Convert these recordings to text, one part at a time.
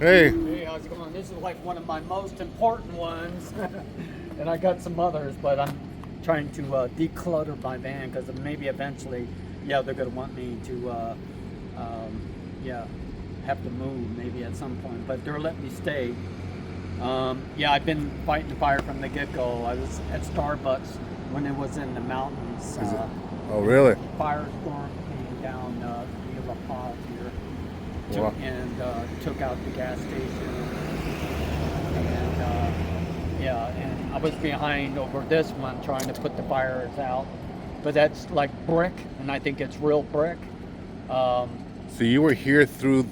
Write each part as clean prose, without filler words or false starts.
Hey. Hey, how's it going? This is like one of my most important ones. And I got some others, but I'm trying to declutter my van because maybe eventually, yeah, they're going to want me to, yeah, have to move maybe at some point. But they're letting me stay. Yeah, I've been fighting the fire from the get-go. I was at Starbucks when it was in the mountains. Oh, really? Firestorm came down the La Paz here. Wow. And took out the gas station, and yeah, and I was behind over this one trying to put the fires out, but that's like brick, and I think it's real brick. So you were here through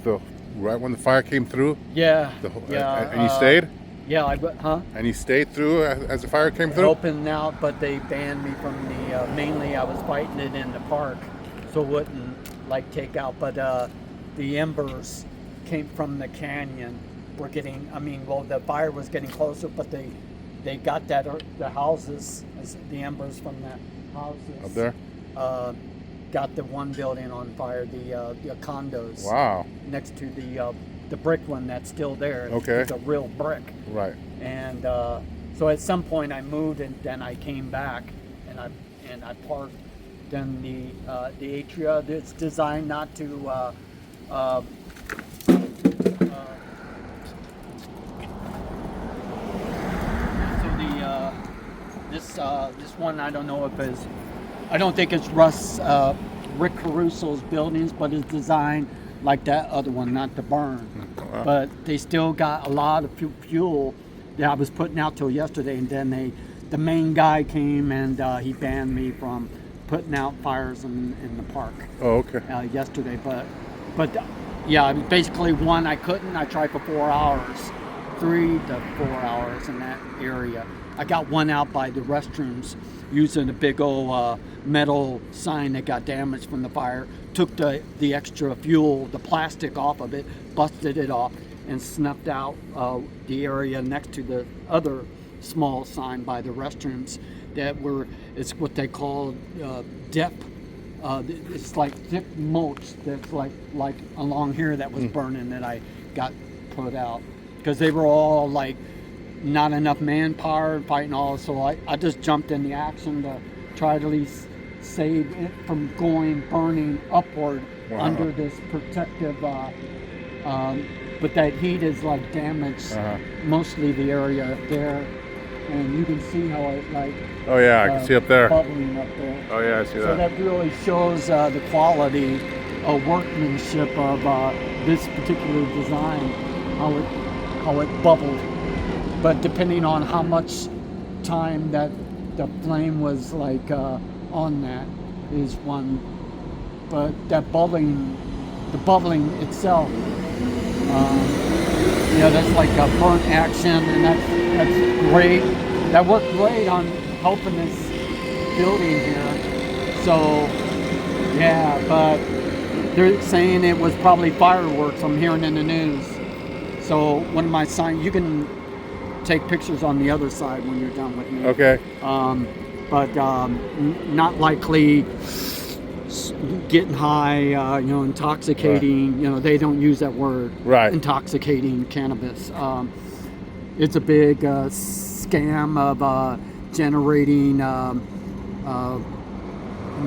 right when the fire came through? Yeah. Yeah. And you stayed? Yeah, And you stayed through as the fire came through? Open out, but they banned me from the. Mainly, I was fighting it in the park, so it wouldn't like take out, but. The embers came from the canyon. We're getting, I mean, well, the fire was getting closer, but they got that, the houses, the embers from the houses. Up there? Got the one building on fire, the condos. Wow. Next to the brick one that's still there. Okay. It's a real brick. Right. And so at some point I moved, and then I came back, and I parked. Then the atria, it's designed not to. So this one, I don't know if it's, I don't think it's Rick Caruso's buildings, but it's designed like that other one, not to burn. Wow. But they still got a lot of fuel that I was putting out till yesterday, and then the main guy came and he banned me from putting out fires in the park. Oh, okay. Yesterday, but yeah, basically one I couldn't. I tried for 4 hours, 3 to 4 hours in that area. I got one out by the restrooms using a big old metal sign that got damaged from the fire. Took the extra fuel, the plastic off of it, busted it off, and snuffed out the area next to the other small sign by the restrooms that it's what they call dip. It's like thick mulch that's like along here that was burning that I got put out because they were all like not enough manpower fighting all, so I just jumped in the action to try to at least save it from burning upward. Wow. Under this protective but that heat is like damaged mostly the area there, and you can see how it like oh yeah, I can see up there. Bubbling up there. Oh yeah, I see that. So that really shows the quality of workmanship of this particular design, how it bubbled. But depending on how much time that the flame was like on that is one. But that bubbling, the bubbling itself, that's like a burnt action, and that's great. That worked great on helping this building here. So yeah, but they're saying it was probably fireworks. I'm hearing in the news. So one of my signs, you can take pictures on the other side when you're done with me. Okay. But not likely getting high, intoxicating. Right. They don't use that word. Right. Intoxicating cannabis. It's a big scam of generating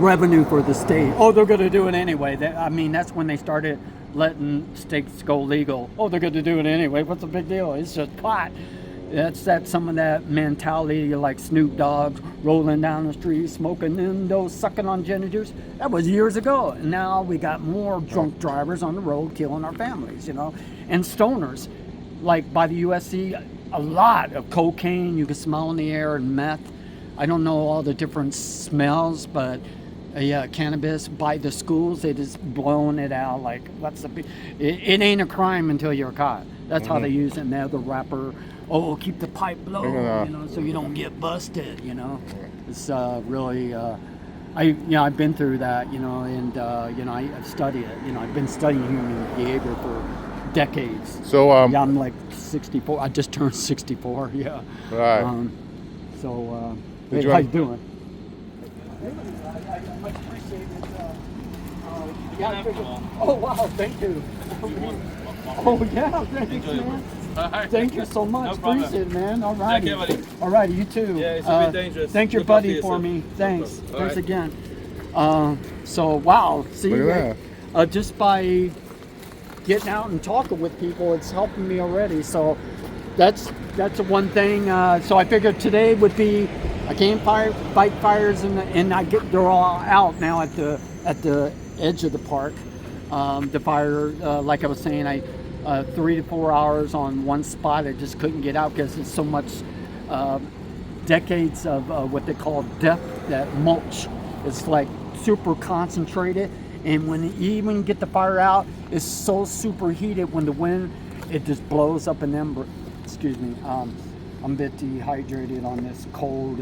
revenue for the state. Oh, they're going to do it anyway. That's when they started letting states go legal. Oh, they're going to do it anyway. What's the big deal? It's just pot. That's some of that mentality, like Snoop Dogg rolling down the street, smoking those, sucking on gin juice. That was years ago. And now we got more drunk drivers on the road killing our families, and stoners. Like by the USC, a lot of cocaine you can smell in the air, and meth. I don't know all the different smells, but yeah, cannabis by the schools, they just blowing it out like what's the big? It ain't a crime until you're caught. That's how they use it now. The rapper, keep the pipe low, so you don't get busted. It's really. I've been through that, and I study it. I've been studying human behavior for decades. So I'm like 64. I just turned 64. Yeah. Right. Hey, how you doing? I much appreciate it. Oh wow, thank you. Oh yeah, thanks, Enjoy man. All right. Thank you so much. No problem. Appreciate it, man. All righty. Take care, buddy. All righty, you too. Yeah, it's a bit dangerous. Thank your Look after buddy for yourself. me. Thanks. problem. All Thanks right. again. So wow, see, Look at just by getting out and talking with people, it's helping me already. So that's the one thing. So I figured today would be a campfire, fight fires, and they're all out now at the edge of the park. The fire, like I was saying, 3 to 4 hours on one spot. I just couldn't get out because it's so much decades of what they call depth, that mulch. It's like super concentrated, and when you even get the fire out, it's so superheated when the wind, it just blows up an ember. Excuse me, I'm a bit dehydrated on this cold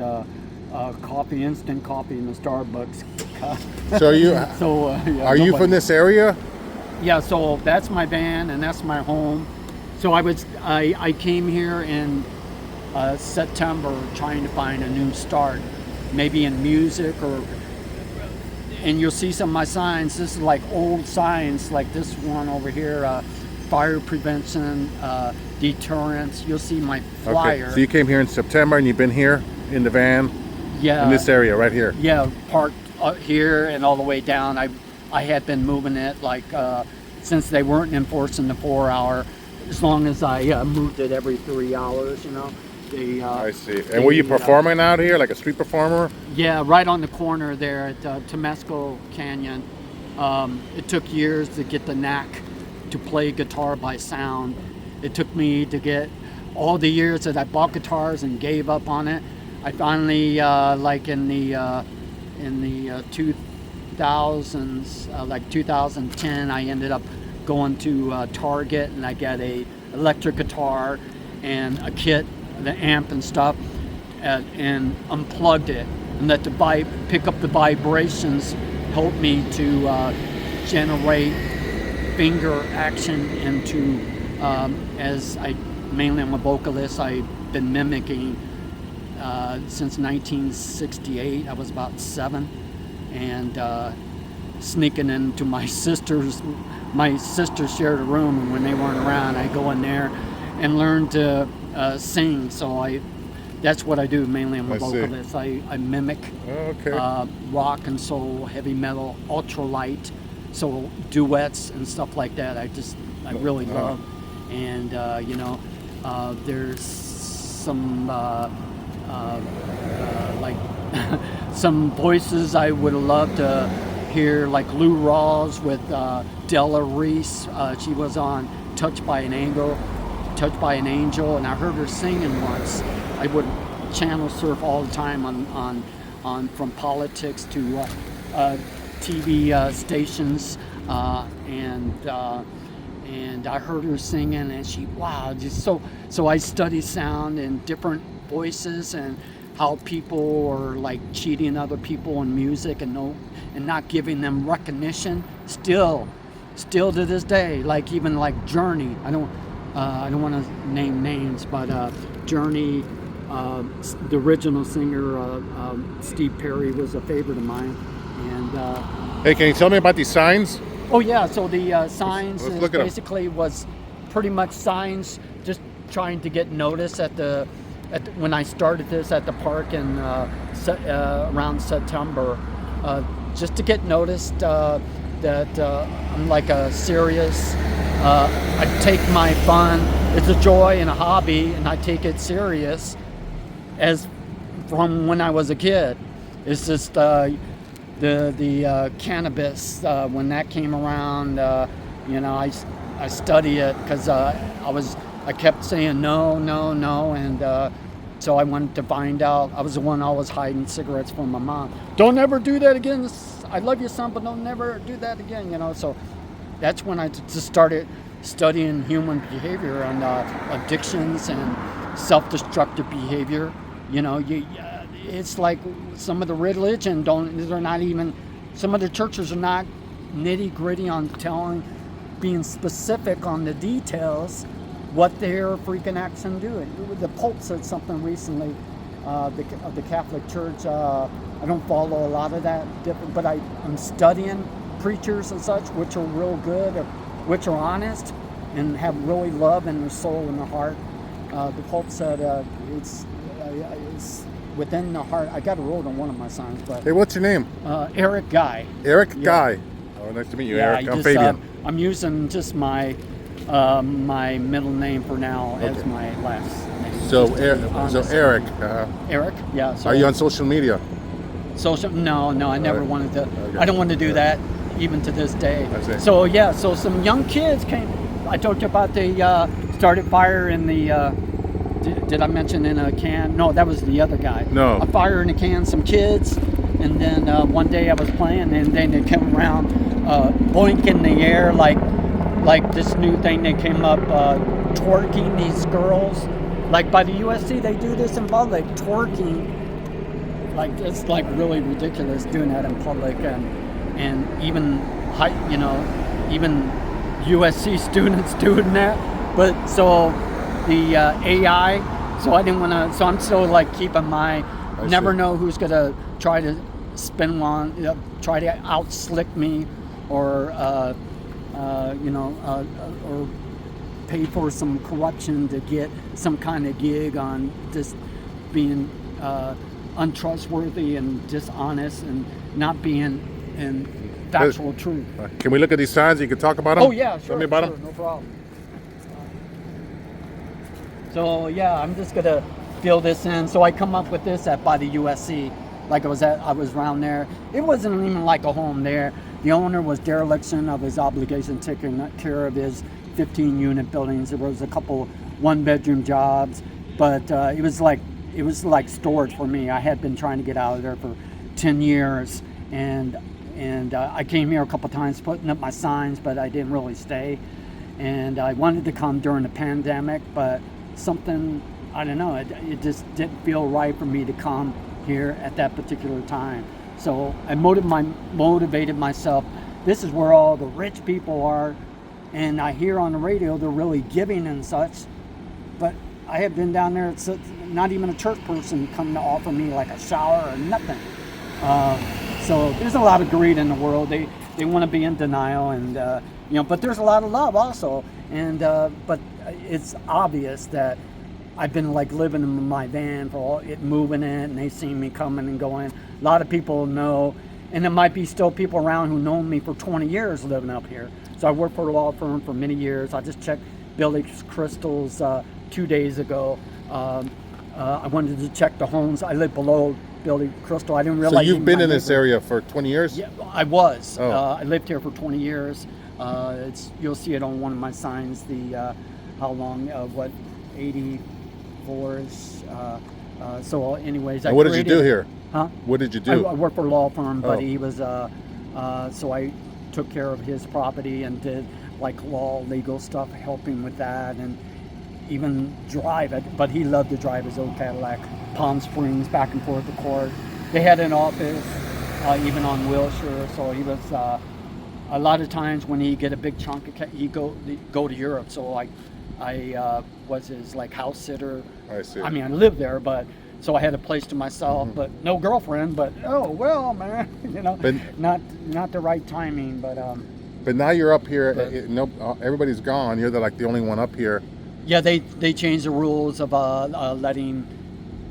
coffee, instant coffee in the Starbucks. So you, Yeah, are you from this area? Yeah, so that's my van and that's my home. So I came here in September trying to find a new start, maybe in music and you'll see some of my signs. This is like old signs, like this one over here, fire prevention, deterrence. You'll see my flyer. Okay. So you came here in September and you've been here in the van? Yeah. In this area right here? Yeah, parked here and all the way down. I had been moving it like since they weren't enforcing the 4 hour, as long as I moved it every 3 hours, you know. I see. And were you performing out here, like a street performer? Yeah, right on the corner there at 𝗪𝗧𝗪𝗃 Canyon. It took years to get the knack to play guitar by sound. It took me to get all the years that I bought guitars and gave up on it. I finally, like in the 2000s, like 2010, I ended up going to Target and I got a electric guitar and a kit, the amp and stuff, and unplugged it and let the pick up the vibrations, help me to generate finger action into, as mainly I'm a vocalist, I've been mimicking since 1968. I was about 7, and sneaking into my sister shared a room, and when they weren't around, I go in there and learn to sing. So that's what I do mainly. I'm a vocalist. I mimic rock and soul, heavy metal, ultralight, so duets and stuff like that. I really love. And there's some like some voices I would love to hear, like Lou Rawls with Della Reese. She was on Touched by an Angel, and I heard her singing once. I would channel surf all the time on from politics to TV stations, and I heard her singing, and just so I study sound and different voices and how people are like cheating other people in music and not giving them recognition. Still to this day, like even like Journey. I don't want to name names, but Journey, the original singer, Steve Perry, was a favorite of mine. And hey, can you tell me about these signs? oh yeah, so the signs Let's look at 'em. basically was pretty much signs just trying to get notice when I started this at the park in around September, just to get noticed that I'm like a serious. I take my fun. It's a joy and a hobby, and I take it serious as from when I was a kid. It's just the cannabis, when that came around, I study it because I kept saying no, and so I wanted to find out. I was the one always hiding cigarettes from my mom. Don't ever do that again. I love you, son, but don't never do that again. So that's when I just started studying human behavior and addictions and self-destructive behavior. It's like some of the religion some of the churches are not nitty-gritty on being specific on the details, what they're freaking acting doing. The Pope said something recently of the Catholic Church. I don't follow a lot of that, but I'm studying preachers and such, which are real good, which are honest, and have really love in their soul and their heart. The cult said it's within the heart. I got a road on one of my signs, but Hey, what's your name? 𝗂𝐀𝐔𝐒𝐄. 𝗂𝐿. Oh, nice to meet you, Eric. I'm Fabian. I'm using just my my middle name for now as my last name. So, Eric. Eric, yeah. So Are you on social media? social? No, I never Alright. wanted to. Okay. I don't want to do that even to this day. I see. So yeah, so some young kids came. I told you about the started fire in the. Did I mention in a can? No, that was the other guy. No. A fire in a can, some kids, and then one day I was playing, and then they came around, boink in the air like this new thing. They came up twerking these girls, like by the USC they do this in public, twerking. Like it's like really ridiculous doing that in public, and even even USC students doing that. But so the AI, so I didn't want to. So I'm still like keeping my. Never know who's gonna try to spin one, try to out-slick me, or or pay for some corruption to get some kind of gig on just being untrustworthy and dishonest and not being in factual truth. Can we look at these signs? You can talk about them? Oh yeah, sure. Tell me about sure, them. no problem. So yeah, I'm just gonna fill this in. So I come up with this by the USC. Like I was around there. It wasn't even like a home there. The owner was dereliction of his obligation, taking care of his 15-unit buildings. There was a couple one-bedroom jobs, but it was like storage for me. I had been trying to get out of there for 10 years, and I came here a couple times putting up my signs, but I didn't really stay. And I wanted to come during the pandemic, but something, I don't know, it just didn't feel right for me to come here at that particular time. So I motivated myself. This is where all the rich people are, and I hear on the radio they're really giving and such, but I have been down there, it's not even a church person come to offer me like a shower or nothing. So there's a lot of greed in the world. They want to be in denial, and but there's a lot of love also. And but it's obvious that I've been like living in my van moving it, and they've seen me coming and going. A lot of people know, and there might be still people around who know me for 20 years living up here. So I worked for a law firm for many years. I just checked Billy Crystal's 2 days ago. I wanted to check the homes. I live below Billy Crystal. I didn't realize. So you've been in this area for 20 years? Yeah, I was. Oh. I lived here for 20 years. You'll see it on one of my signs. The how long? 84's. So, anyways, And what did you do here? Huh? What did you do? I worked for a law firm, but Oh. he was. So I took care of his property and did like legal stuff, helping with that, and even drive it. But he loved to drive his old Cadillac, Palm Springs, back and forth to court. They had an office, even on Wilshire. So he was. A lot of times when he get a big chunk of he go to Europe. So I was his like house sitter. I see. I mean, I lived there, but so I had a place to myself, but no girlfriend. But oh well, man, But- not the right timing. But now you're up here. Everybody's gone. You're like the only one up here. Yeah, they changed the rules of letting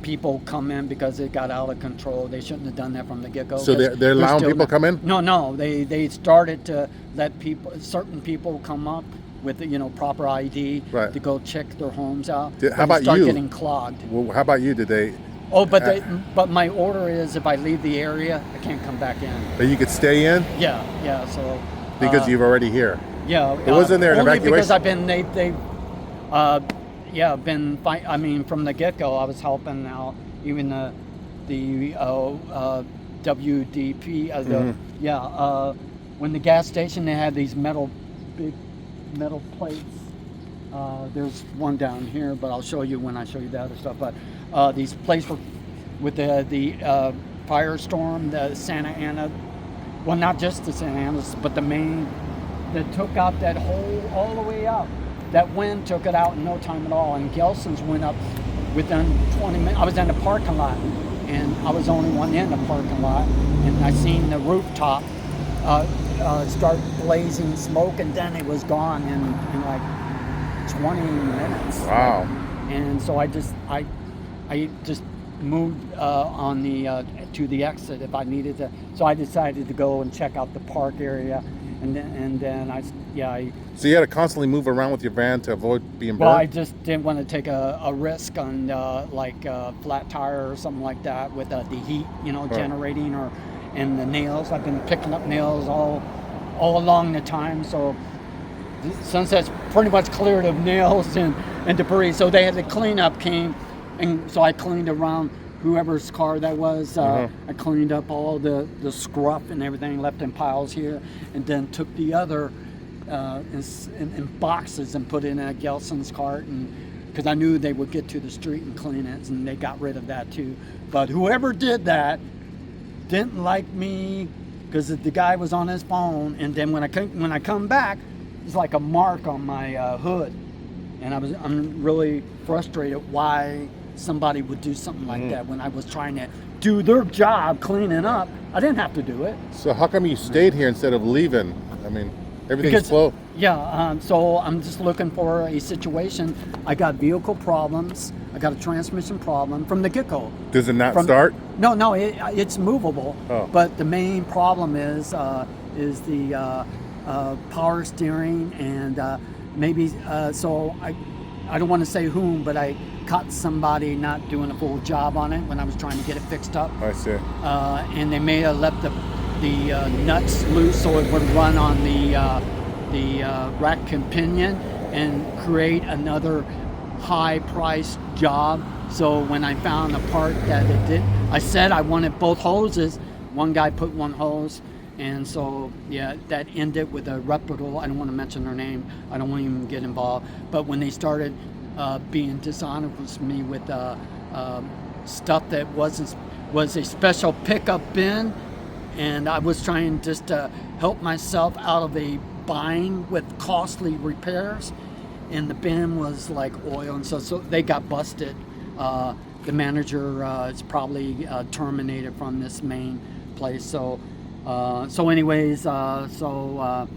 people come in because it got out of control. They shouldn't have done that from the get-go. So they're allowing people come in? No. They started to let certain people come up with proper ID Right. to go check their homes out. How about start you? getting clogged. Well, how about you? Did they? Oh, but my order is if I leave the area, I can't come back in. That you could stay in Yeah. So because you're already here. yeah, It wasn't there an only evacuation? because I've been I mean, from the get-go, I was helping out even the WDP. When the gas station, they had these big metal plates. There's one down here, but I'll show you when I show you the other stuff. But these plates with the firestorm, the Santa Ana. Well, not just the Santa Ana, but the main that took out that hole all the way up. That wind took it out in no time at all, and Gelson's went up within 20 minutes. I was in the parking lot, and I was the only one in the parking lot, and I seen the rooftop start blazing smoke, and then it was gone in like 20 minutes. Wow. And so I just moved on the to the exit if I needed to. So I decided to go and check out the park area, and then I. So you had to constantly move around with your van to avoid being burned? Well, I just didn't want to take a risk on like a flat tire or something like that with the heat, generating and the nails. I've been picking up nails all along the time. So Sunset's pretty much cleared of nails and debris. So they had the cleanup came, and so I cleaned around whoever's car that was. I cleaned up all the scruff and everything left in piles here, and then took the other in boxes and put it in a Gelson's cart, and because I knew they would get to the street and clean it, and they got rid of that too. But whoever did that didn't like me because the guy was on his phone, and then when I come back, it's like a mark on my hood, and I'm really frustrated why somebody would do something like that when I was trying to do their job cleaning up. I didn't have to do it. So how come you stayed here instead of leaving? I mean, everything's slow. Yeah, so I'm just looking for a situation. I got vehicle problems. I got a transmission problem from the get-go. Does it not start? No, it's movable. Oh. But the main problem is the power steering, and maybe so I don't want to say whom, but I caught somebody not doing a full job on it when I was trying to get it fixed up. I see. And they may have left the nuts loose so it would run on the rack and pinion and create another high-priced job. So when I found a part that it did, I said I wanted both hoses. One guy put one hose, and so that ended with a reputable. I don't want to mention their name. I don't want to even get involved. But when they started being dishonest with me with stuff that was a special pickup bin, and I was trying just to help myself out of a bind with costly repairs, and the bin was like oil, and so they got busted. The manager is probably terminated from this main place. So anyways, so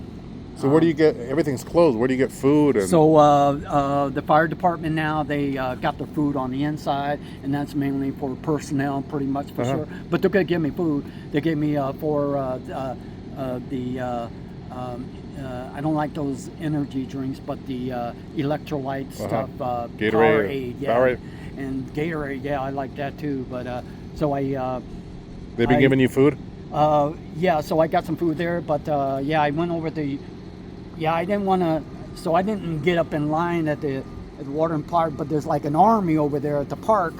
where do you get, everything's closed, where do you get food? And so the fire department now, they got their food on the inside, and that's mainly for personnel pretty much for sure. But they're gonna give me food. They gave me I don't like those energy drinks, but the electrolyte stuff, Gatorade, Powerade, and Gatorade, I like that too. But they've been giving you food? So I got some food there, but I went over I didn't want to, so I didn't get up in line at the water and park, but there's like an army over there at the park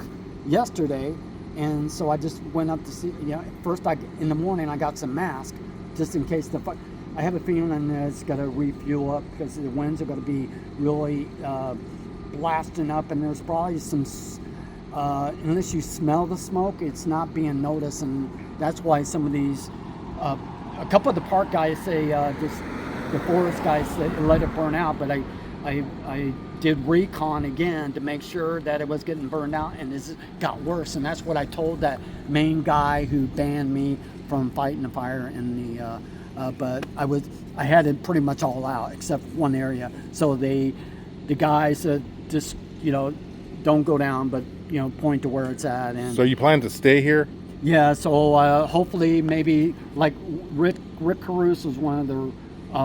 yesterday, and so I just went up to see, first in the morning I got some masks, just in case I have a feeling it's got to refuel up because the winds are going to be really blasting up, and there's probably some, unless you smell the smoke, it's not being noticed, and that's why some of these, a couple of the park guys say, the forest guys say let it burn out, but I did recon again to make sure that it was getting burned out, and it got worse, and that's what I told that main guy who banned me from fighting the fire in the, but I had it pretty much all out except one area. So the guy said, just, don't go down, but, point to where it's at. And so you plan to stay here? Yeah, so hopefully maybe like Rick Caruso is one of the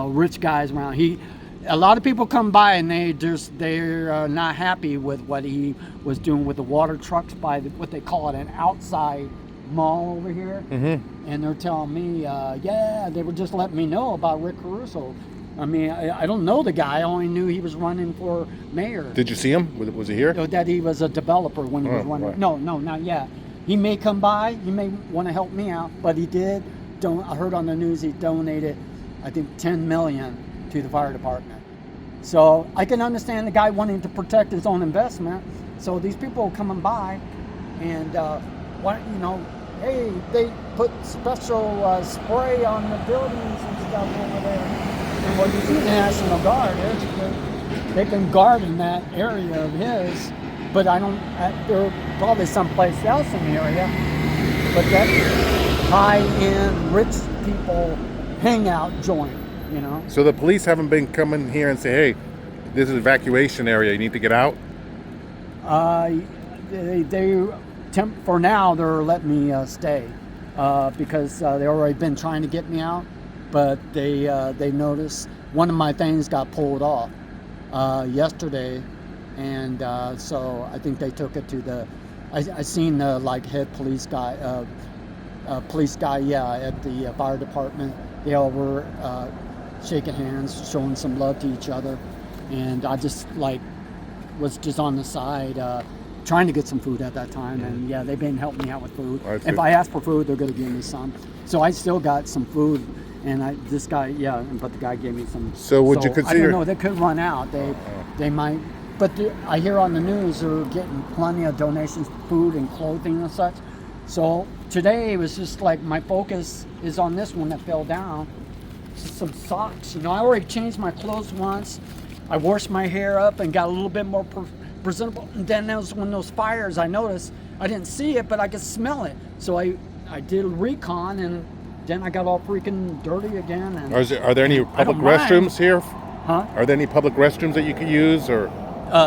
rich guys around. A lot of people come by and they're not happy with what he was doing with the water trucks by what they call it an outside mall over here. And they're telling me, they were just letting me know about Rick Caruso. I mean, I don't know the guy. I only knew he was running for mayor. Did you see him? Was he here? That he was a developer when he was running. Right. No, not yet. He may come by. He may want to help me out, but he did. I heard on the news he donated, I think, $10 million to the fire department. So I can understand the guy wanting to protect his own investment. So these people are coming by, and hey, they put special spray on the buildings and stuff over there. And what you see the National Guard is they've been guarding that area of his, but they're probably someplace else in the area. But that's high-end, rich people hangout joint, So the police haven't been coming here and say, hey, this is evacuation area. You need to get out. For now they're letting me stay because they already been trying to get me out, but they noticed one of my things got pulled off yesterday, and so I think they took it to the. I seen the like head police guy, at the fire department. They all were shaking hands, showing some love to each other, and I just was just on the side trying to get some food at that time, and yeah, they've been helping me out with food. If I ask for food, they're going to give me some. So I still got some food, and but the guy gave me some. So would you consider? I don't know. They could run out. They might. But I hear on the news they're getting plenty of donations, food and clothing and such. So today it was just like my focus is on this one that fell down. Some socks. I already changed my clothes once. I washed my hair up and got a little bit more presentable. And then there was one of those fires I noticed. I didn't see it, but I could smell it. So I did a recon, and then I got all freaking dirty again. And Are there any public restrooms here? Huh? Are there any public restrooms that you could use, or?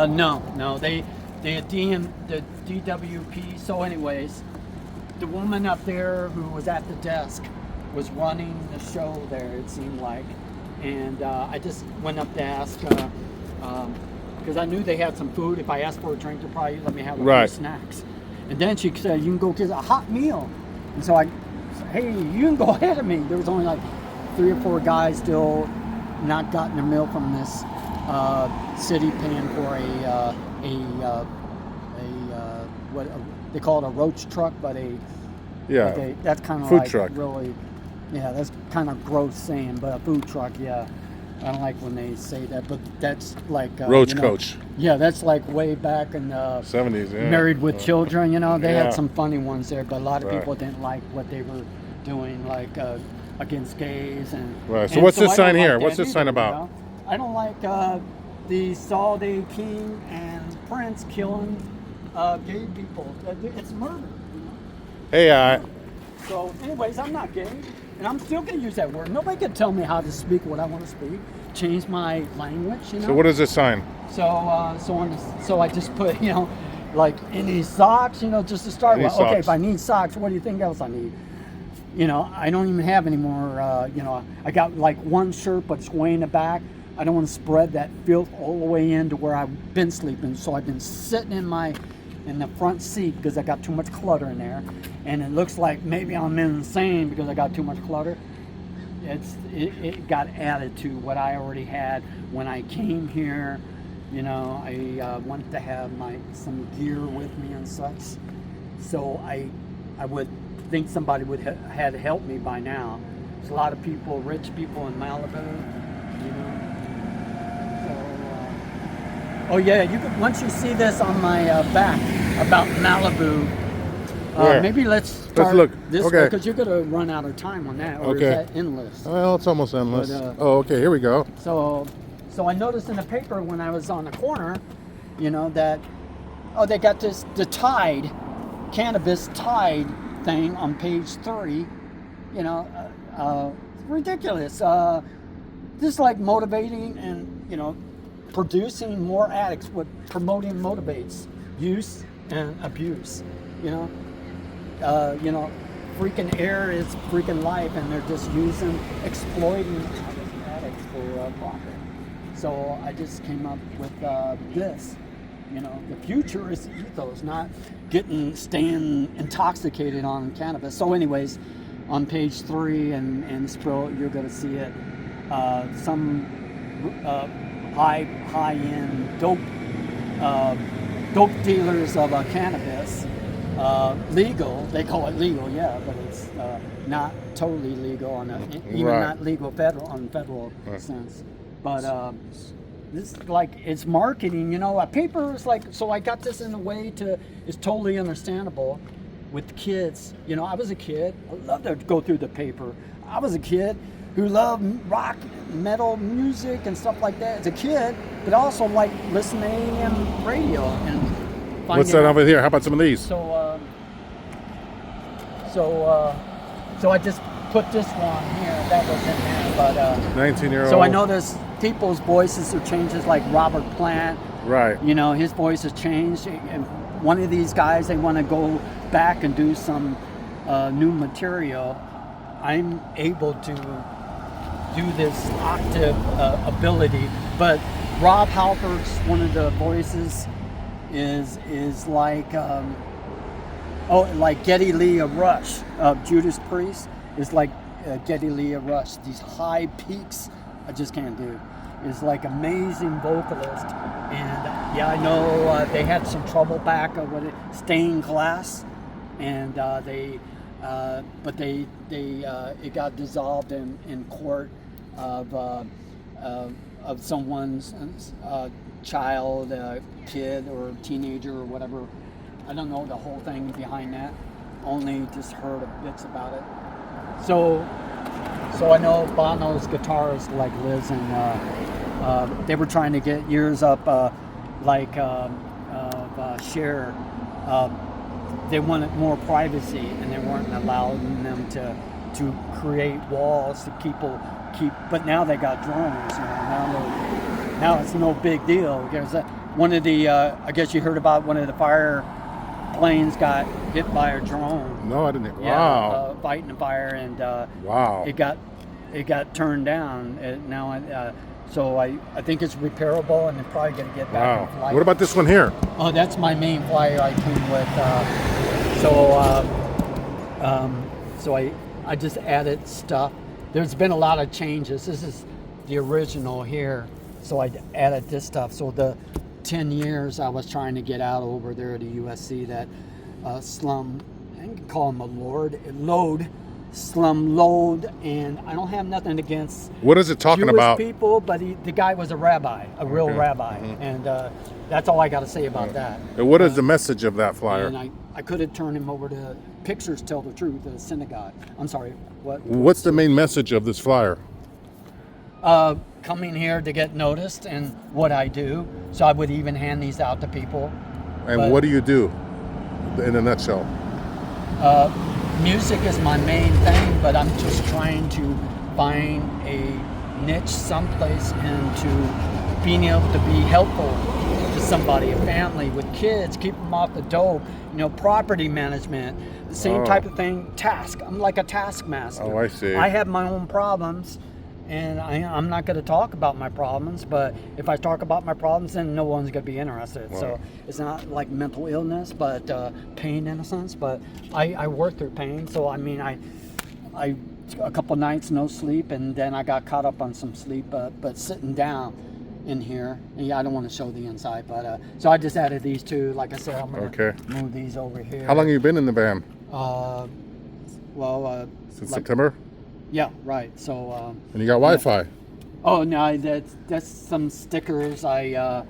No. The DWP. So anyways, the woman up there who was at the desk was running the show there, it seemed like. And I just went up to ask, because I knew they had some food. If I asked for a drink, they'd probably let me have a few snacks. And then she said, you can go get a hot meal. And so I said, hey, you can go ahead of me. There was only like 3 or 4 guys still not gotten their meal from this city paying for what they call it, a roach truck, but that's kind of food like truck. Really, yeah, that's kind of gross saying, but a food truck, yeah. I don't like when they say that, but that's like roach coach. Yeah, that's like way back in the 70s. Yeah. Married with Children. They had some funny ones there, but a lot of people didn't like what they were doing, like against gays and. Right. So what's this sign here? What's this sign about? I don't like the Saudi king and prince killing gay people. It's murder. Hey, So, anyways, I'm not gay, and I'm still gonna use that word. Nobody can tell me how to speak what I want to speak. Change my language. So what is this sign? So I just put like any socks, just to start with. Okay, if I need socks, what do you think else I need? I don't even have any more. I got like one shirt, but it's way in the back. I don't want to spread that filth all the way into where I've been sleeping. So I've been sitting in the front seat because I got too much clutter in there, and it looks like maybe I'm insane because I got too much clutter. It got added to what I already had when I came here. I wanted to have some gear with me and such, so I would think somebody would had helped me by now. There's a lot of people, rich people in Malibu, Oh yeah, you could, once you see this on my back about Malibu, maybe let's start this way, because you're going to run out of time on that, or is that endless? Well, it's almost endless. But, okay, here we go. So I noticed in the paper when I was on the corner, that, they got the Tide, cannabis Tide thing on page 3, ridiculous. Just like motivating and, producing more addicts, what promoting motivates use and abuse. Freaking air is freaking life, and they're just exploiting addicts for profit. So I just came up with this. The future is ethos, not staying intoxicated on cannabis. So anyways, on page 3 and scroll, you're going to see it. Some high-end dope dealers of cannabis, legal. They call it legal, but it's not totally legal not legal federal sense. But this it's marketing. A paper is so I got this in a way it's totally understandable with kids. I was a kid. I loved to go through the paper. I was a kid who loved rock, metal music and stuff like that as a kid, but also like listening to AM radio and what's that over here? How about some of these? So I just put this one here. That was in there, but 19-year-old. so I noticed people's voices are changes, like Robert Plant. Right. You know, his voice has changed. And one of these guys, they want to go back and do some new material. I'm able to do this octave ability, but Rob Halford's one of the voices is like like 𝗥𝗘𝗕𝗘𝗟 Rush of Judas Priest is like 𝗥𝗘𝗕𝗘𝗟 Rush. These high peaks I just can't do. Is like amazing vocalist, and yeah, I know they had some trouble back with it, stained glass, and it got dissolved in court of someone's child, kid or teenager or whatever. I don't know the whole thing behind that. Only just heard bits about it. So I know Bono's guitarist like lives in. They were trying to get years up, Cher. They wanted more privacy, and they weren't allowing them to create walls to keep. But now they got drones. You know, now it's no big deal. There's one of the. I guess you heard about one of the fire planes got hit by a drone. No, I didn't. Yeah, Wow. fighting a fire, and Wow. it got turned down. So I think it's repairable, and they're probably going to get back in Wow. flight. What about this one here? Oh, that's my main flyer I came with. So I just added stuff. There's been a lot of changes. This is the original here, so I added this stuff. So the 10 years I was trying to get out over there at the USC, that slum, I can call him a slum load, and I don't have nothing against What is it talking Jewish about? people, but the guy was a rabbi, a real Okay. rabbi, Mhm. and that's all I got to say about that. And what is the message of that flyer? And I could have turned him over to Pictures Tell the Truth, the synagogue. I'm sorry, what? What's the main message of this flyer? Coming here to get noticed and what I do. So I would even hand these out to people. And But- what do you do, in a nutshell? Music is my main thing, but I'm just trying to find a niche someplace into being able to be helpful to somebody, a family with kids, keep them off the dope, property management, the same Oh. type of thing, task. I'm like a taskmaster. Oh, I see. I have my own problems, and I'm not going to talk about my problems, but if I talk about my problems, then no one's going to be interested. Right. So it's not like mental illness, but pain in a sense. But I work through pain. So I mean, I a couple nights no sleep, and then I got caught up on some sleep, but sitting down in here. And yeah, I don't want to show the inside, but so I just added these two. Like I said, I'm going to move these over here. How long have you been in the band? Since like- September? Yeah, right. So. And you got Wi-Fi? Oh no, that's some stickers. I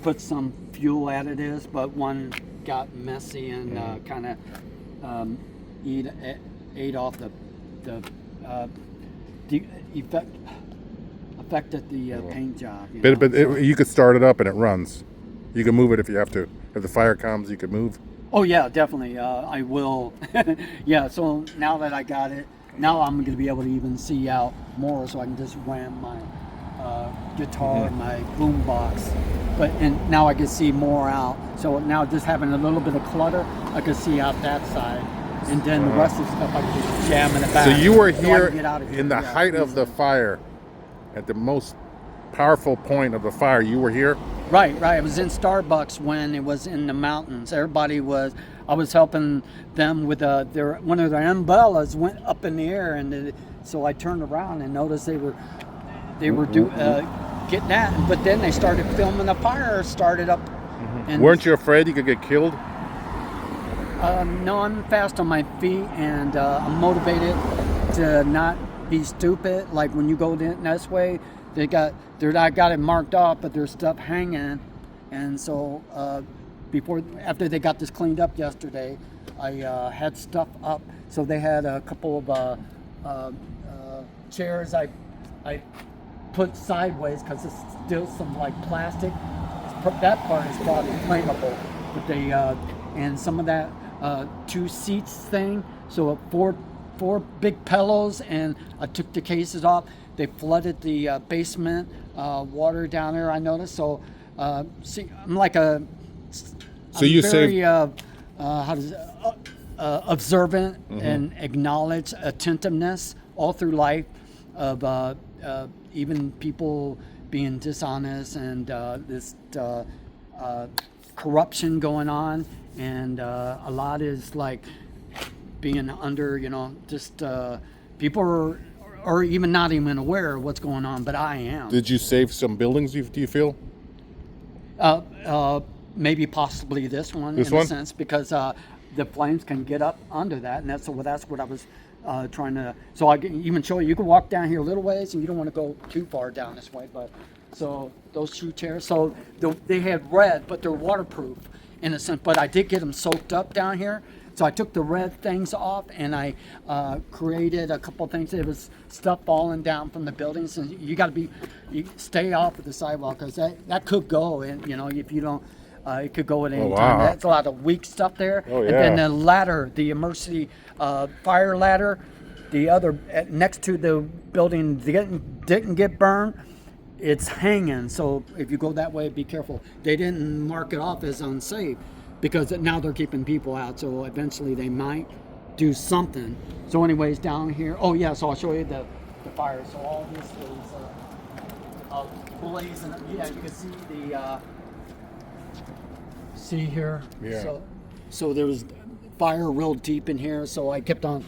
put some fuel additives, but one got messy and kind of ate off the affected the paint job. But you could start it up and it runs. You can move it if you have to. If the fire comes, you can move. Oh yeah, definitely. I will. Yeah. So now that I got it, now I'm going to be able to even see out more, so I can just ram my guitar and my boom box. And now I can see more out. So now just having a little bit of clutter, I can see out that side, and then the rest of the stuff I can just jam in the back. So you were I can here get out of here. in the Yeah, height of the fire, at the most powerful point of the fire. You were here? Right. I was in Starbucks when it was in the mountains. I was helping them with one of their umbrellas went up in the air, and so I turned around and noticed they were getting that. But then they started filming the fire started up. And Weren't you afraid you could get killed? No, I'm fast on my feet, and I'm motivated to not be stupid. Like when you go this way, I got it marked off, but there's stuff hanging, and so after they got this cleaned up yesterday, I had stuff up. So they had a couple of chairs I put sideways because it's still some like plastic. That part is probably flammable, but and some of that 2 seats thing. So 4 4 big pillows, and I took the cases off. They flooded the basement water down there, I noticed. So, see, I'm like a... So you very, saved... how does observant and acknowledge attentiveness all through life of even people being dishonest and this corruption going on, and a lot is like being under, just people are even not even aware of what's going on, but I am. Did you save some buildings, do you feel? Maybe possibly this one This in one? a sense, because the flames can get up under that, and that's what I was trying to. So I can even show you. You can walk down here a little ways, and you don't want to go too far down this way. But so those 2 chairs. So they had red, but they're waterproof in a sense. But I did get them soaked up down here. So I took the red things off, and I created a couple things. There was stuff falling down from the buildings, and you got to stay off of the sidewalk, because that could go, and if you don't. It could go at any time. Wow. That's a lot of weak stuff there. Oh, And yeah. then the ladder, the emergency fire ladder, the other next to the building didn't get burned. It's hanging. So if you go that way, be careful. They didn't mark it off as unsafe because now they're keeping people out. So eventually they might do something. So anyways, down here. Oh yeah. So I'll show you the fire. So all this is blazing. Yeah, you can see the. See here? Yeah. So there was fire real deep in here, so I kept on,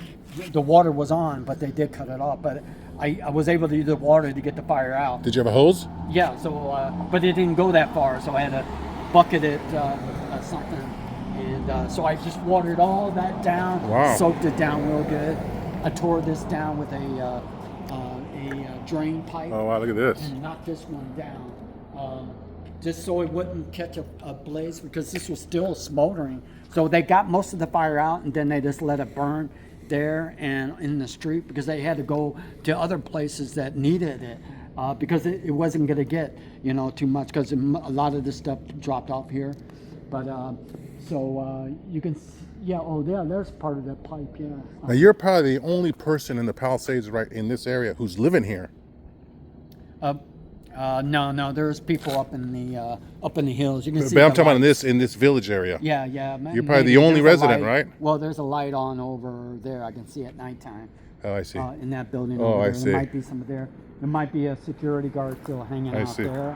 the water was on, but they did cut it off, but I was able to use the water to get the fire out. Did you have a hose? Yeah, so, but it didn't go that far, so I had to bucket it with something, and so I just watered all that down, Wow. soaked it down real good. I tore this down with a drain pipe. Oh, wow, look at this. And knocked this one down, just so it wouldn't catch a blaze, because this was still smoldering. So they got most of the fire out, and then they just let it burn there and in the street, because they had to go to other places that needed it, because it wasn't going to get too much, because a lot of this stuff dropped off here. But so you can there's part of that pipe. Yeah. Now, you're probably the only person in the Palisades right in this area who's living here. No, there's people up in the hills. You can see. But I'm the talking about lights. in this village area. Yeah. You're probably the Maybe only there's a resident, light. right? Well, there's a light on over there. I can see at nighttime. Oh, I see. In that building. Oh, over I there. see. There might be some there. There might be a security guard still hanging out see. there.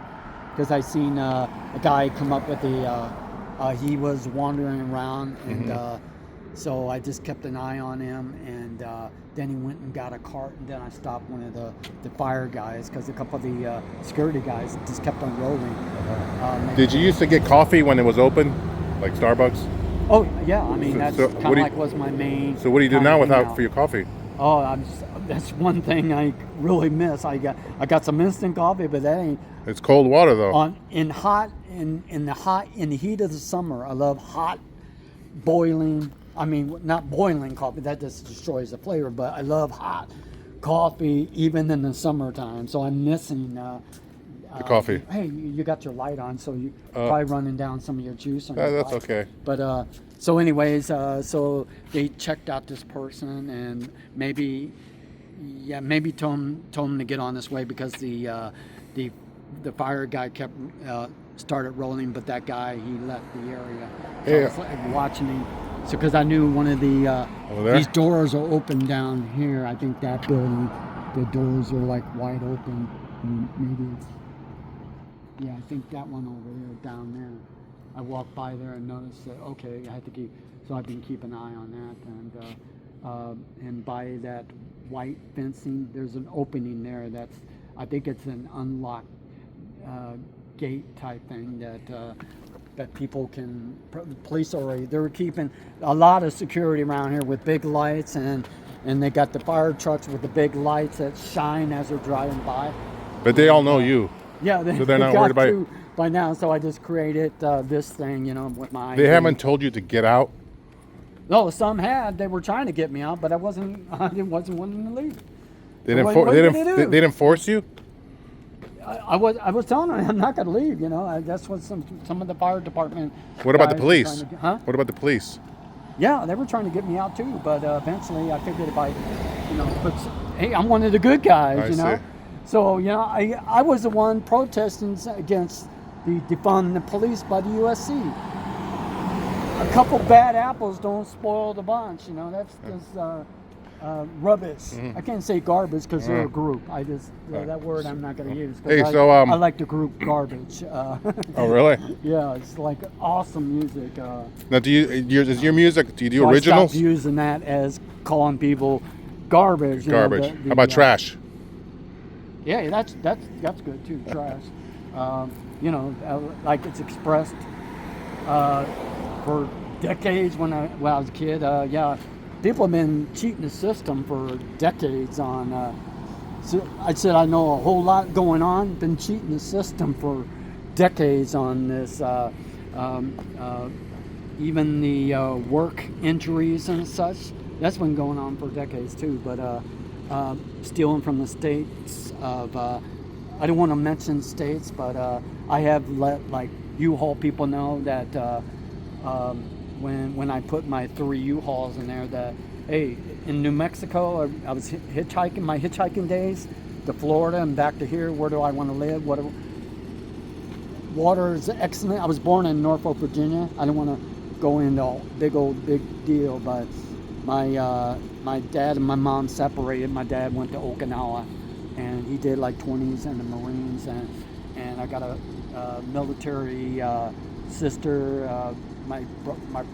Because I seen a guy come up with he was wandering around, and so I just kept an eye on him, and then he went and got a cart, and then I stopped one of the fire guys, because a couple of the security guys just kept on rolling. Did you used to get coffee when it was open, like Starbucks? Oh yeah, I mean that's So kind what of do you- like was my main. So what do you do kinda now thing without for your coffee? Oh, that's one thing I really miss. I got some instant coffee, but that ain't It's cold water though. in the heat of the summer. I love hot, boiling. I mean, not boiling coffee, that just destroys the flavor. But I love hot coffee even in the summertime. So I'm missing The coffee. Hey, you got your light on, so you probably running down some of your juice on your That's light. okay. But so anyways, so they checked out this person, and maybe told him to get on this way, because the fire guy kept started rolling, but that guy, he left the area. So I was like watching him. So because I knew one of these doors are open down here. I think that building, the doors are like wide open. And maybe it's, I think that one over there down there. I walked by there and noticed that, okay, I had to keep, so I've been keeping an eye on that. And by that white fencing, there's an opening there that's, I think it's an unlocked gate type thing that people can, police already, they're keeping a lot of security around here with big lights, and they got the fire trucks with the big lights that shine as they're driving by. But they all know you. Yeah, So they're not worried about it. By now, so I just created this thing, with my They ID. haven't told you to get out. No, some had. They were trying to get me out, but I wasn't wanting to leave. They So didn't. what are you gonna do? They didn't force you. I was telling them I'm not going to leave. That's what some of the fire department. What about the guys were police? trying to do. Huh? What about the police? Yeah, they were trying to get me out too, but eventually I figured if I, hey, I'm one of the good guys, I see. So, I was the one protesting against the defund the police by the USC. A couple bad apples don't spoil the bunch, that's just rubbish. I can't say garbage because they're a group. I just, that word I'm not going to use. Hey, I like the group garbage. Oh, really? Yeah, it's like awesome music. Now, is your music? Do you do So originals? I stopped using that as calling people garbage. Garbage. How about trash? Yeah, that's good too. Trash. Like it's expressed for decades when I was a kid. People have been cheating the system for decades on. So I said I know a whole lot going on. Been cheating the system for decades on this. Even the work injuries and such. That's been going on for decades too. But stealing from the states of. I don't want to mention states, but I have let like U-Haul people know that. When I put my 3 U-Hauls in there, that hey, in New Mexico, I was hitchhiking my hitchhiking days to Florida and back to here. Where do I want to live? Water is excellent. I was born in Norfolk, Virginia. I don't want to go into a big deal, but my dad and my mom separated. My dad went to Okinawa, and he did like 20s in the Marines, and I got a military sister. My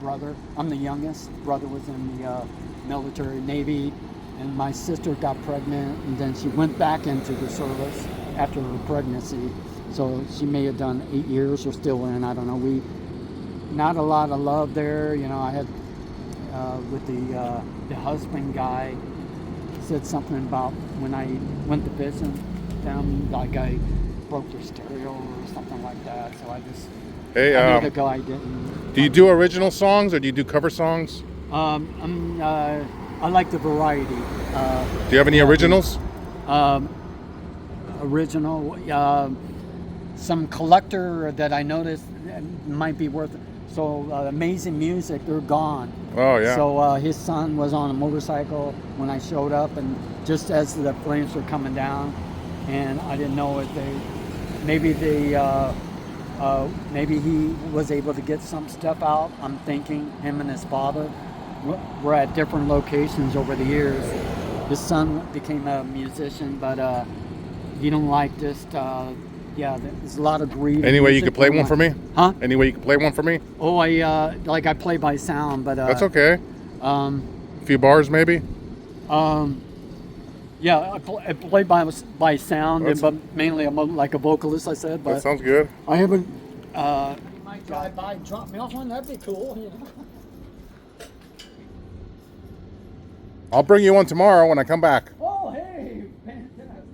brother, I'm the youngest. Brother was in the military, Navy, and my sister got pregnant, and then she went back into the service after her pregnancy. So she may have done 8 years or still in. I don't know. Not a lot of love there. I had with the husband guy said something about when I went to visit them, like I broke their stereo or something like that. So I just. Hey, I know the guy didn't. Do you do original songs or do you do cover songs? I like the variety. Do you have any originals? Some collector that I noticed might be worth it. So Amazing Music, they're gone. Oh, yeah. So his son was on a motorcycle when I showed up, and just as the flames were coming down, and I didn't know if maybe he was able to get some stuff out. I'm thinking him and his father were at different locations over the years. His son became a musician, but he don't like this. There's a lot of greed. Any way you could play one for me? Huh? Any way you could play one for me? Oh, I play by sound, but that's okay. A few bars maybe. I play by sound, but mainly I'm like a vocalist. I said, but that sounds good. I haven't. You might drive by and drop me off one. That'd be cool. I'll bring you one tomorrow when I come back. Oh, hey, fantastic.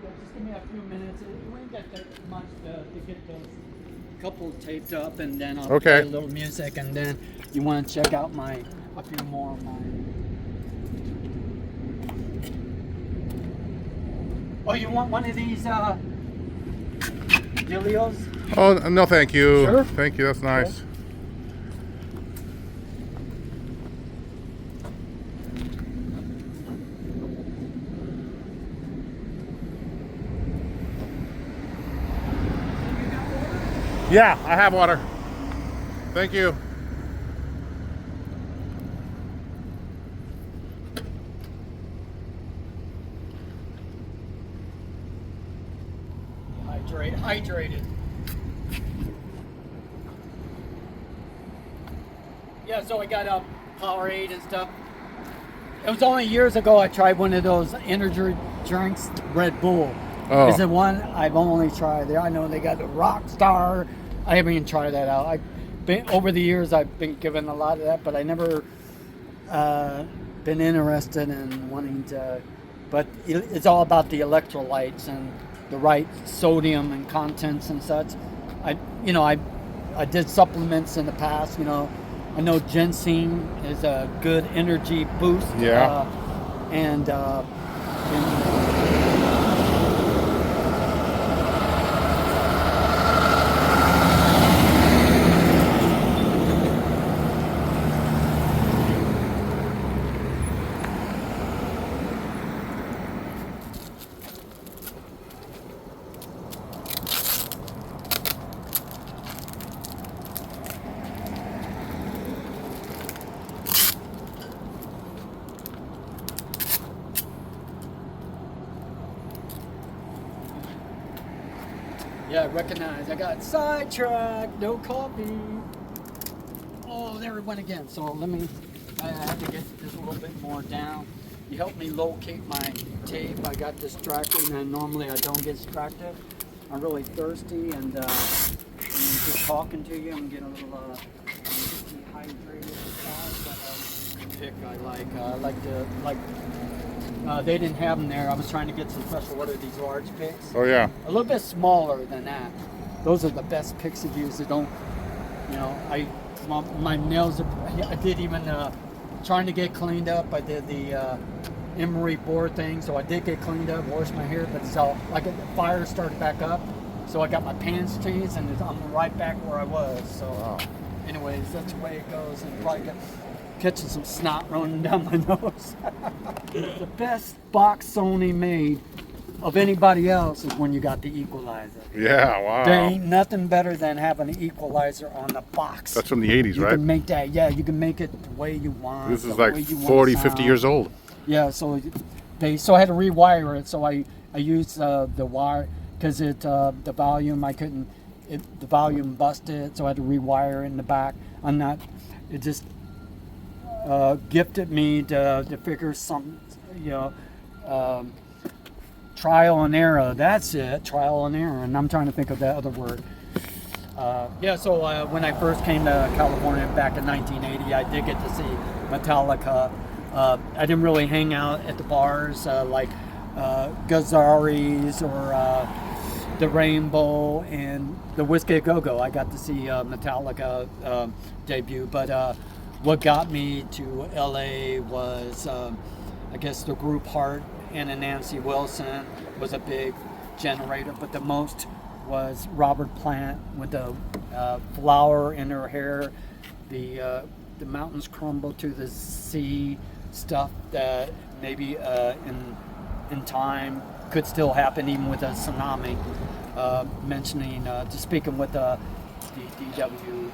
Just give me a few minutes. We ain't got that much to get those couple taped up, and then I'll play a little music, and then you want to check out a few more of mine. Oh, you want one of these Delios? Oh, no, thank you. Sure. Thank you, that's nice. Yeah, I have water. Thank you. Hydrated. Yeah, so I got Powerade and stuff. It was only years ago I tried one of those energy drinks, Red Bull. Oh. Is it one I've only tried there? I know they got the Rockstar. I haven't even tried that out. Over the years I've been given a lot of that, but I never been interested in wanting to. But it's all about the electrolytes and the right sodium and contents and such. I did supplements in the past. I know ginseng is a good energy boost. Yeah. and yeah, recognize. I got sidetracked. No coffee. Oh, there it went again. So I had to get this a little bit more down. You helped me locate my tape. I got distracted, and normally I don't get distracted. I'm really thirsty, and just talking to you, I'm getting a little dehydrated. But pick I like. They didn't have them there. I was trying to get some special order, these large picks. Oh yeah. A little bit smaller than that. Those are the best picks to use. That don't, my nails are. I did even trying to get cleaned up. I did the emery board thing, so I did get cleaned up, washed my hair, but so like the fire started back up, so I got my pants changed, and I'm right back where I was. So, anyways, that's the way it goes, and probably catching some snot running down my nose. The best box Sony made of anybody else is when you got the equalizer. Yeah, wow. There ain't nothing better than having an equalizer on the box. That's from the 80s, you right? You can make that, yeah, you can make it the way you want. This is like 40, 50 years old. Yeah, so I had to rewire it, so I used the wire, because the volume, the volume busted, so I had to rewire it in the back. It just gifted me to figure some, trial and error. That's it, trial and error. And I'm trying to think of that other word. So when I first came to California back in 1980, I did get to see Metallica. I didn't really hang out at the bars like 𝗥𝗘𝗕𝗘𝗟 or the Rainbow and the 𝗪𝗧𝗪𝗏𝗏𝗏. I got to see Metallica debut, but what got me to LA was, I guess, the group Heart and Nancy Wilson was a big generator, but the most was Robert Plant with the flower in her hair, the mountains crumble to the sea stuff that maybe in time could still happen even with a tsunami. Speaking with the DW,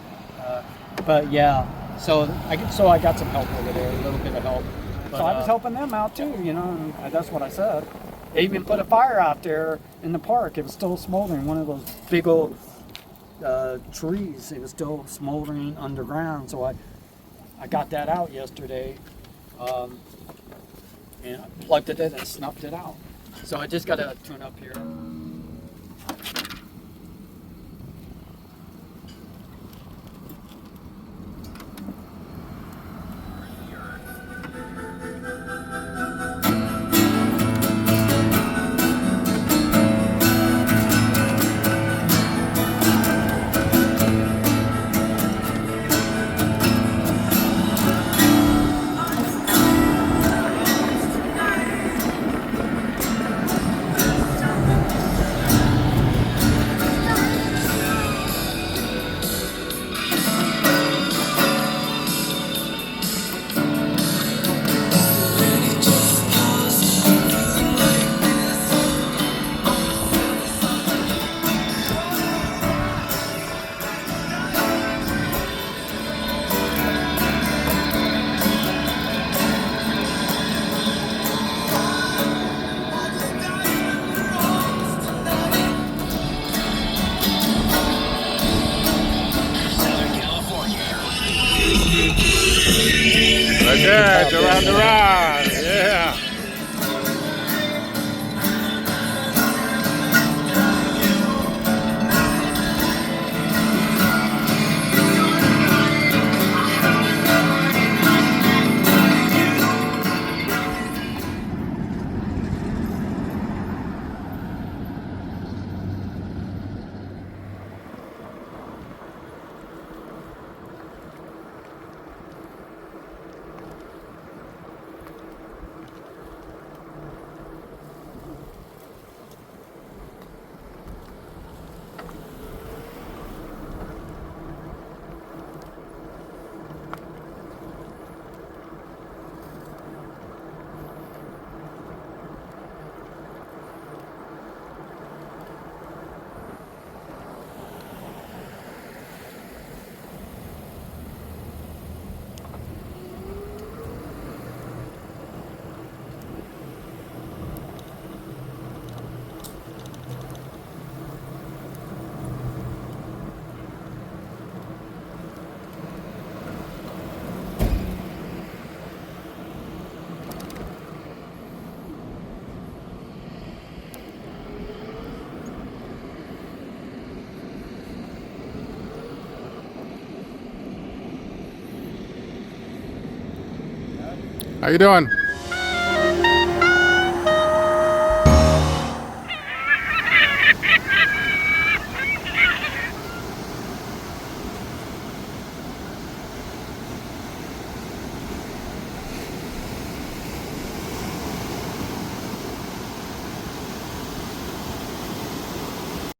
but yeah. So I got some help over there, a little bit of help. But, so I was helping them out too, and that's what I said. They even put a fire out there in the park. It was still smoldering. One of those big old trees. It was still smoldering underground. So I got that out yesterday, and I plugged it in and snuffed it out. So I just got to tune up here. Okay, Duran Duran, yeah. How you doing?